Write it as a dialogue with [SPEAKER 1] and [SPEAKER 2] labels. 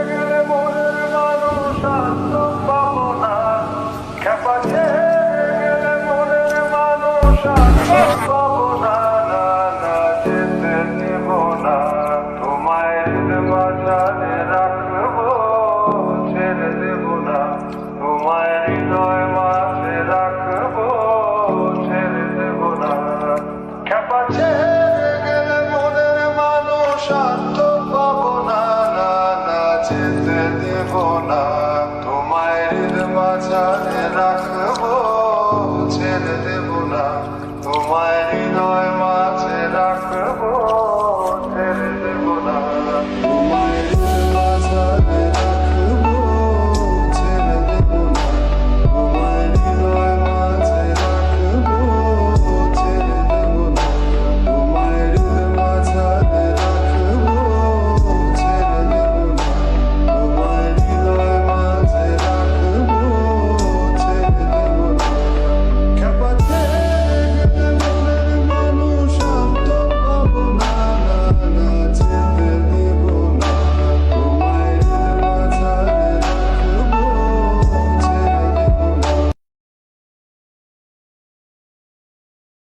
[SPEAKER 1] গেলে মনের মানুষ আর তো পাবো না। খেপা ছেড়ে গেলে মনের মানুষ আর তো পাবো না। না না, যেতে দেব না। তোমায় বাজারে রাখবো, ছেড়ে দেব না। তোমায় হৃদয় মাঝে রাখবো, ছেড়ে দেব না। খেপা ছেড়ে গেলে মনের মানুষ আর তো পাবো না। না না, যেতে দেব না।